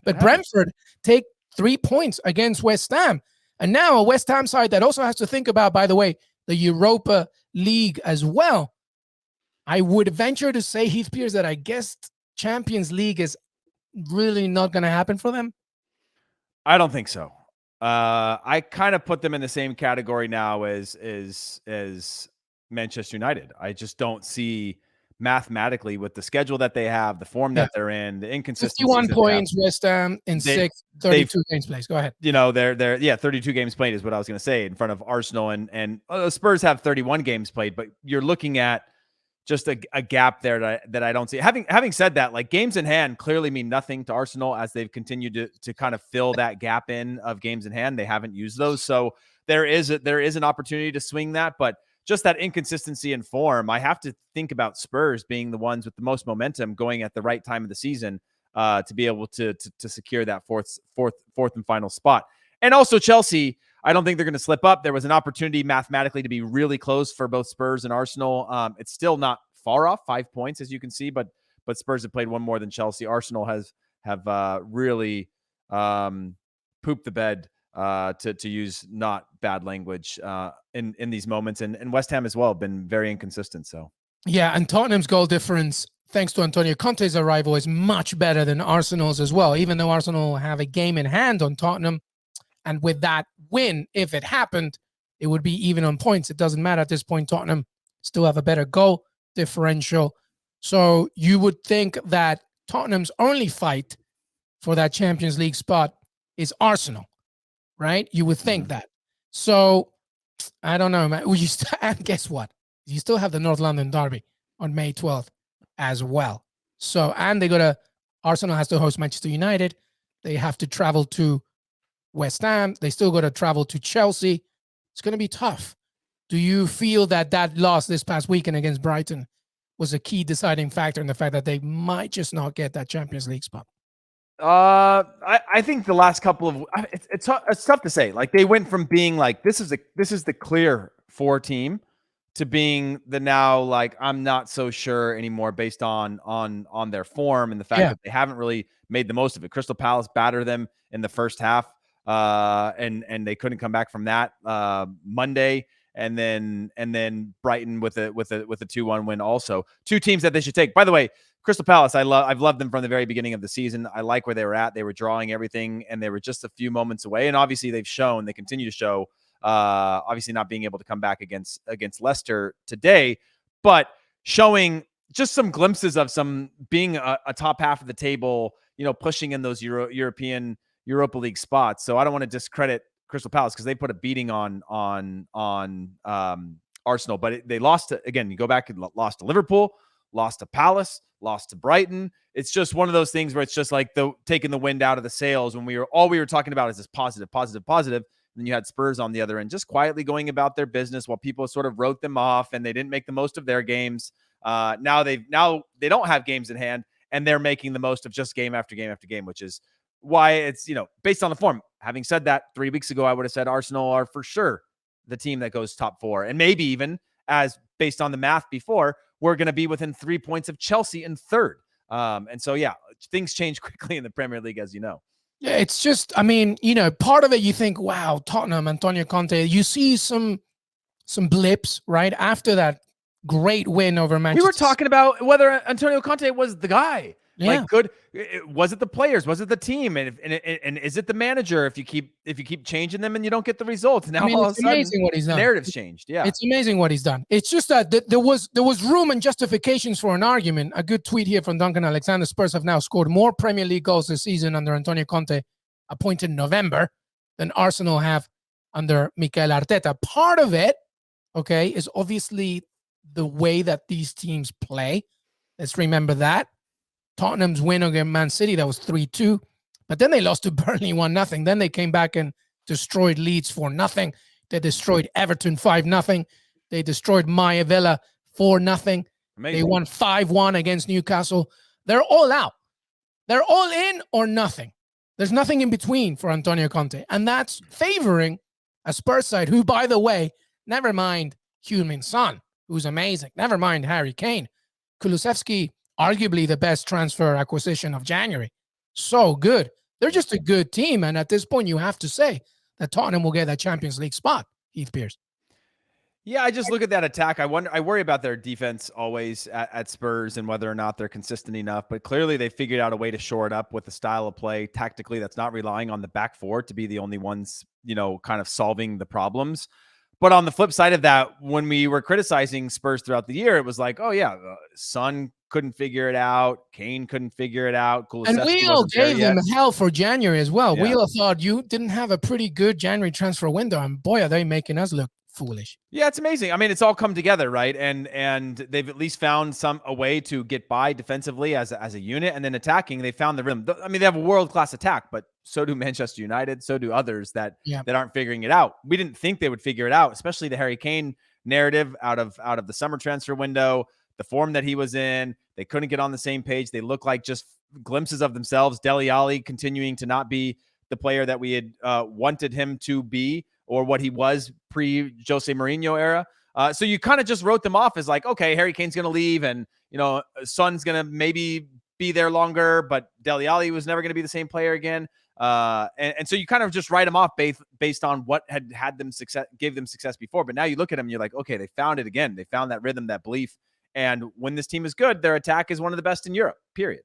But Brentford take 3 points against West Ham. And now a West Ham side that also has to think about, by the way, the Europa League as well. I would venture to say, Heath Pearce, that I guess Champions League is really not going to happen for them. I don't think so. I kind of put them in the same category now as Manchester United. I just don't see mathematically with the schedule that they have, the form that they're in, the inconsistencies. 51 points, West Ham in 32 games played. Go ahead. You know, they're 32 games played is what I was going to say, in front of Arsenal and Spurs have 31 games played, but you're looking at just a gap there that I don't see. Having said that, like, games in hand clearly mean nothing to Arsenal as they've continued to kind of fill that gap in of games in hand. They haven't used those. So there is an opportunity to swing that, but just that inconsistency in form, I have to think about Spurs being the ones with the most momentum going at the right time of the season to be able to secure that fourth and final spot. And also Chelsea, I don't think they're going to slip up. There was an opportunity mathematically to be really close for both Spurs and Arsenal. It's still not far off, 5 points, as you can see, but Spurs have played one more than Chelsea. Arsenal have really pooped the bed, to use not bad language, in these moments, and West Ham as well have been very inconsistent. So yeah, and Tottenham's goal difference, thanks to Antonio Conte's arrival, is much better than Arsenal's as well. Even though Arsenal have a game in hand on Tottenham, and with that win, if it happened, it would be even on points. It doesn't matter at this point. Tottenham still have a better goal differential. So you would think that Tottenham's only fight for that Champions League spot is Arsenal, right? You would think that. So I don't know, man. And guess what? You still have the North London derby on May 12th as well. So, and Arsenal has to host Manchester United. They have to travel to West Ham. They still got to travel to Chelsea. It's going to be tough. Do you feel that loss this past weekend against Brighton was a key deciding factor in the fact that they might just not get that Champions League spot? I think the last couple of it's tough to say. Like, they went from being like this is the clear 4 team to being the now, like, I'm not so sure anymore based on their form and the fact that they haven't really made the most of it. Crystal Palace battered them in the first half, and they couldn't come back from that Monday. And then Brighton with a 2-1 win also. 2 teams that they should take. By the way, Crystal Palace, I've loved them from the very beginning of the season. I like where they were at. They were drawing everything, and they were just a few moments away. And obviously they continue to show, obviously not being able to come back against Leicester today, but showing just some glimpses of some being a top half of the table, pushing in those Europa League spots. So I don't want to discredit Crystal Palace because they put a beating on Arsenal, but they lost again. You go back and lost to Liverpool, lost to Palace, lost to Brighton. It's just one of those things where it's just like taking the wind out of the sails when we were talking about is this positive. And then you had Spurs on the other end, just quietly going about their business while people sort of wrote them off and they didn't make the most of their games. Now they don't have games in hand and they're making the most of just game after game after game, which is why it's, based on the form. Having said that, 3 weeks ago, I would have said Arsenal are for sure the team that goes top 4. And maybe even, as based on the math before, we're going to be within 3 points of Chelsea in third. And so, yeah, things change quickly in the Premier League, as you know. Yeah, it's just, part of it, you think, wow, Tottenham, Antonio Conte, you see some blips, right? After that great win over Manchester. We were talking about whether Antonio Conte was the guy. Yeah. Like, good. Was it the players? Was it the team? And is it the manager? If you keep changing them and you don't get the results, now all of a sudden amazing what he's done. The narrative's changed. Yeah, it's amazing what he's done. It's just that there was room and justifications for an argument. A good tweet here from Duncan Alexander: Spurs have now scored more Premier League goals this season under Antonio Conte, appointed in November, than Arsenal have under Mikel Arteta. Part of it, okay, is obviously the way that these teams play. Let's remember that. Tottenham's win against Man City, that was 3-2. But then they lost to Burnley 1-0. Then they came back and destroyed Leeds 4-0. They destroyed Everton 5-0. They destroyed Maya Villa 4-0. They won 5-1 against Newcastle. They're all out. They're all in or nothing. There's nothing in between for Antonio Conte. And that's favoring a Spurs side who, by the way, never mind Heung-min Son, who's amazing. Never mind Harry Kane. Kulusevski, arguably the best transfer acquisition of January. So good. They're just a good team. And at this point, you have to say that Tottenham will get that Champions League spot, Heath Pearce. Yeah, I just look at that attack. I worry about their defense always at Spurs and whether or not they're consistent enough. But clearly, they figured out a way to shore it up with the style of play tactically that's not relying on the back four to be the only ones, kind of solving the problems. But on the flip side of that, when we were criticizing Spurs throughout the year, it was like, oh yeah, Son couldn't figure it out, Kane couldn't figure it out, and we all gave them hell for January as well. Yeah. We all thought you didn't have a pretty good January transfer window, and boy, are they making us look foolish. Yeah, it's amazing. I mean, it's all come together, right? And they've at least found a way to get by defensively as a unit, and then attacking, they found the rhythm. I mean, they have a world-class attack, but so do Manchester United, so do others that aren't figuring it out. We didn't think they would figure it out, especially the Harry Kane narrative out of the summer transfer window, the form that he was in. They couldn't get on the same page. They look like just glimpses of themselves. Dele Alli continuing to not be the player that we had wanted him to be, or what he was pre-Jose Mourinho era. So you kind of just wrote them off as like, okay, Harry Kane's going to leave, and Son's going to maybe be there longer, but Dele Alli was never going to be the same player again. And so you kind of just write them off based on what had them success, gave them success before. But now you look at them, you're like, okay, they found it again. They found that rhythm, that belief. And when this team is good, their attack is one of the best in Europe, period.